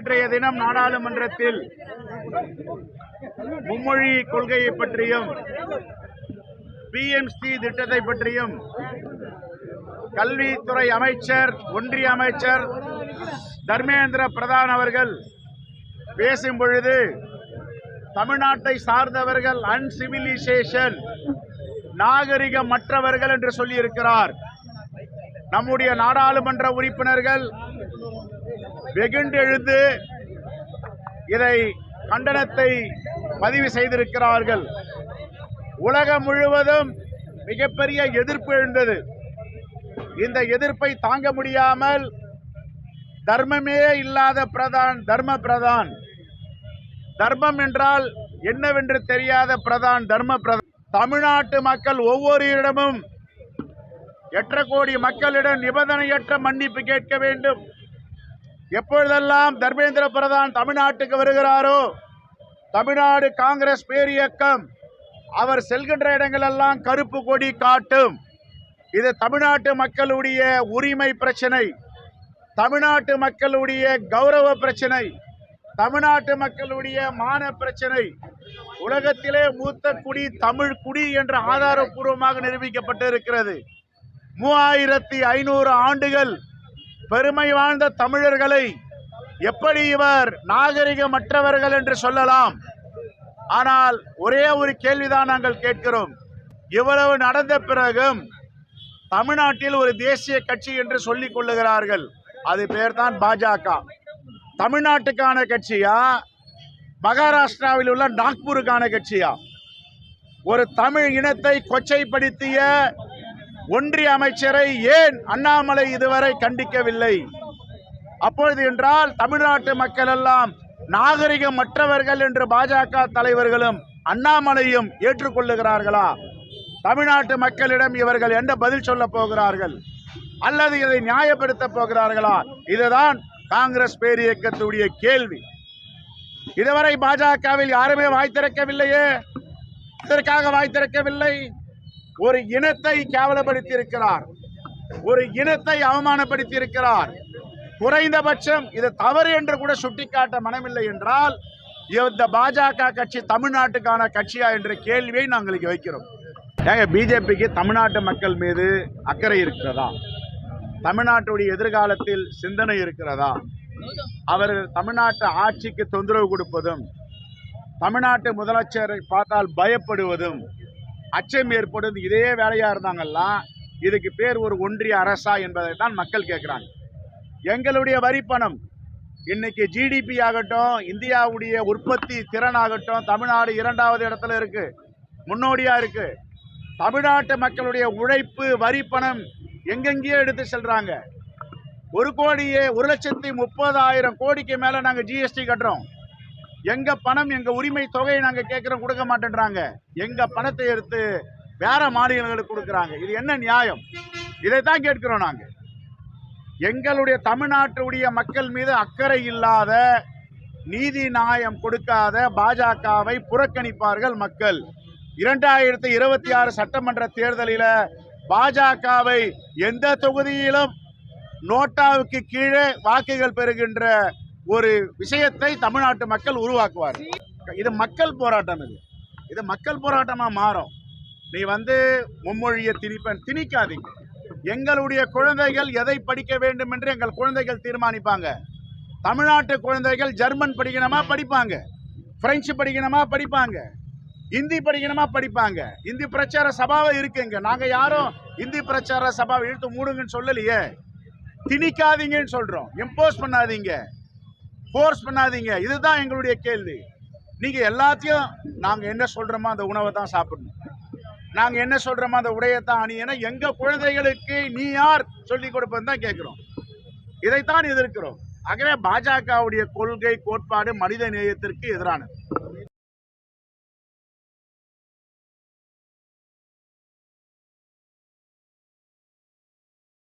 நேற்றைய தினம் நாடாளுமன்றத்தில் மும்மொழி கொள்கையை பற்றியும் PMC திட்டத்தை பற்றியும் கல்வித்துறை அமைச்சர் ஒன்றிய அமைச்சர் தர்மேந்திர பிரதான் அவர்கள் பேசும் பொழுது தமிழ்நாட்டை சார்ந்தவர்கள் அன்சிவிலைசேஷன் நாகரிகமற்றவர்கள் என்று சொல்லியிருக்கிறார். நம்முடைய நாடாளுமன்ற உறுப்பினர்கள் வெகுண்டெழுந்து இதை கண்டனத்தை பதிவு செய்திருக்கிறார்கள். உலகம் முழுவதும் மிகப்பெரிய எதிர்ப்பு எழுந்தது. இந்த எதிர்ப்பை தாங்க முடியாமல் தர்மமே இல்லாத பிரதான் தர்ம பிரதான், தர்மம் என்றால் என்னவென்று தெரியாத பிரதான் தர்ம பிரதான். தமிழ்நாட்டு மக்கள் ஒவ்வொருவரிடமும் 8 கோடி மக்களிடம் நிபந்தனையற்ற மன்னிப்பு கேட்க வேண்டும். எப்பொழுதெல்லாம் தர்மேந்திர பிரதான் தமிழ்நாட்டுக்கு வருகிறாரோ, தமிழ்நாடு காங்கிரஸ் பேரியக்கம் அவர் செல்கின்ற இடங்களெல்லாம் கருப்பு கொடி காட்டும். இது தமிழ்நாட்டு மக்களுடைய உரிமை பிரச்சனை, தமிழ்நாட்டு மக்களுடைய கௌரவ பிரச்சனை, தமிழ்நாட்டு மக்களுடைய மான பிரச்சனை. உலகத்திலே மூத்த குடி தமிழ் குடி என்று ஆதாரப்பூர்வமாக நிரூபிக்கப்பட்டிருக்கிறது. 3500 ஆண்டுகள் பெருமை வாழ்ந்த தமிழர்களை எப்படி இவர் நாகரிகமற்றவர்கள் என்று சொல்லலாம்? ஆனால் ஒரே ஒரு கேள்விதான் நாங்கள் கேட்கிறோம். இவ்வளவு நடந்த பிறகும் தமிழ்நாட்டில் ஒரு தேசிய கட்சி என்று சொல்லிக் கொள்ளுகிறார்கள். அது பேர் தான் பாஜக. தமிழ்நாட்டுக்கான கட்சியா, மகாராஷ்டிராவில் உள்ள நாக்பூருக்கான கட்சியா? ஒரு தமிழ் இனத்தை கொச்சைப்படுத்திய ஒன்றிய அமைச்சரை ஏன் அண்ணாமலை இதுவரை கண்டிக்கவில்லை? அப்பொழுது என்றால் தமிழ்நாட்டு மக்கள் எல்லாம் நாகரிகமற்றவர்கள் என்று பாஜக தலைவர்களும் அண்ணாமலையும் ஏற்றுக்கொள்ளுகிறார்களா? தமிழ்நாட்டு மக்களிடம் இவர்கள் என்ன பதில் சொல்ல போகிறார்கள்? அல்லது இதை நியாயப்படுத்த போகிறார்களா? இதுதான் காங்கிரஸ் பேரியக்கத்துடைய கேள்வி. இதுவரை பாஜகவில் யாருமே வாய் திறக்கவில்லையே. இதற்காக வாய் திறக்கவில்லை. ஒரு இனத்தை கேவலப்படுத்தி இருக்கிறார், ஒரு இனத்தை அவமானப்படுத்தி இருக்கிறார். குறைந்தபட்சம் இது தவறு என்று கூட சுட்டிக்காட்ட மனமில்லை என்றால் இந்த பாஜக கட்சி தமிழ்நாட்டுக்கான கட்சியா என்ற கேள்வியை நாங்கள் இங்கே வைக்கிறோம். பிஜேபிக்கு தமிழ்நாட்டு மக்கள் மீது அக்கறை இருக்கிறதா? தமிழ்நாட்டுடைய எதிர்காலத்தில் சிந்தனை இருக்கிறதா? அவர்கள் தமிழ்நாட்டு ஆட்சிக்கு தொந்தரவு கொடுப்பதும், தமிழ்நாட்டு முதலமைச்சரை பார்த்தால் பயப்படுவதும், அச்சம் ஏற்படுவது இதே வேலையா இருந்தாங்கல்லாம் இதுக்கு பேர் ஒரு ஒன்றிய அரசா என்பதை தான் மக்கள் கேட்கிறாங்க. எங்களுடைய வரி பணம் இன்னைக்கு ஜிடிபி ஆகட்டும், இந்தியாவுடைய உற்பத்தி திறன் ஆகட்டும், தமிழ்நாடு 2வது இடத்துல இருக்கு, முன்னோடியா இருக்கு. தமிழ்நாட்டு மக்களுடைய உழைப்பு வரி பணம் எங்கெங்கேயோ எடுத்து செல்றாங்க. 1,30,000 கோடிக்கு மேல நாங்க ஜிஎஸ்டி கட்டுறோம். எங்க பணம், எங்க உரிமை தொகையை நாங்க கேட்கிறோம், கொடுக்க மாட்டேன்றாங்க. எங்க பணத்தை எடுத்து வேற மாநிலங்களுக்கு கொடுக்குறாங்க. இது என்ன நியாயம்? இதைத்தான் கேட்கிறோம் நாங்க. எங்களுடைய தமிழ்நாட்டுடைய மக்கள் மீது அக்கறை இல்லாத, நீதி நியாயம் கொடுக்காத பாஜகவை புறக்கணிப்பார்கள் மக்கள். 2026 சட்டமன்ற தேர்தலில் பாஜகவை எந்த தொகுதியிலும் நோட்டாவுக்கு கீழே வாக்குகள் பெறுகின்ற ஒரு விஷயத்தை தமிழ்நாட்டு மக்கள் உருவாக்குவார். இது மக்கள் போராட்டம். இது மக்கள் போராட்டமா மாறும். நீ மும்மொழியை திணிக்காதீங்க. எங்களுடைய குழந்தைகள் எதை படிக்க வேண்டும் என்று எங்கள் குழந்தைகள் தீர்மானிப்பாங்க. தமிழ்நாட்டு குழந்தைகள் ஜெர்மன் படிக்கணுமா படிப்பாங்க, பிரெஞ்சு படிக்கணுமா படிப்பாங்க, இந்தி படிக்கணுமா படிப்பாங்க. இந்தி பிரச்சார சபாவை இருக்குங்க. நாங்க யாரும் இந்தி பிரச்சார சபாவை இழுத்து மூடுங்கன்னு சொல்லலையே. திணிக்காதீங்கன்னு சொல்றோம். இம்போஸ் பண்ணாதீங்க, ஃபோர்ஸ் பண்ணாதீங்க. இதுதான் எங்களுடைய கேள்வி. நீங்க எல்லாத்தையும் நாங்க என்ன சொல்றோமோ அந்த உணவை தான் சாப்பிடணும், நாங்க என்ன சொல்றோமோ அந்த உடையத்தான் அணியணும். எங்க குழந்தைகளுக்கு நீ யார் சொல்லிக் கொடுப்பதுன்னு தான் கேட்கிறோம். இதைத்தான் எதிர்க்கிறோம். ஆகவே பாஜகவுடைய கொள்கை கோட்பாடு மனித நேயத்திற்கு எதிரானது.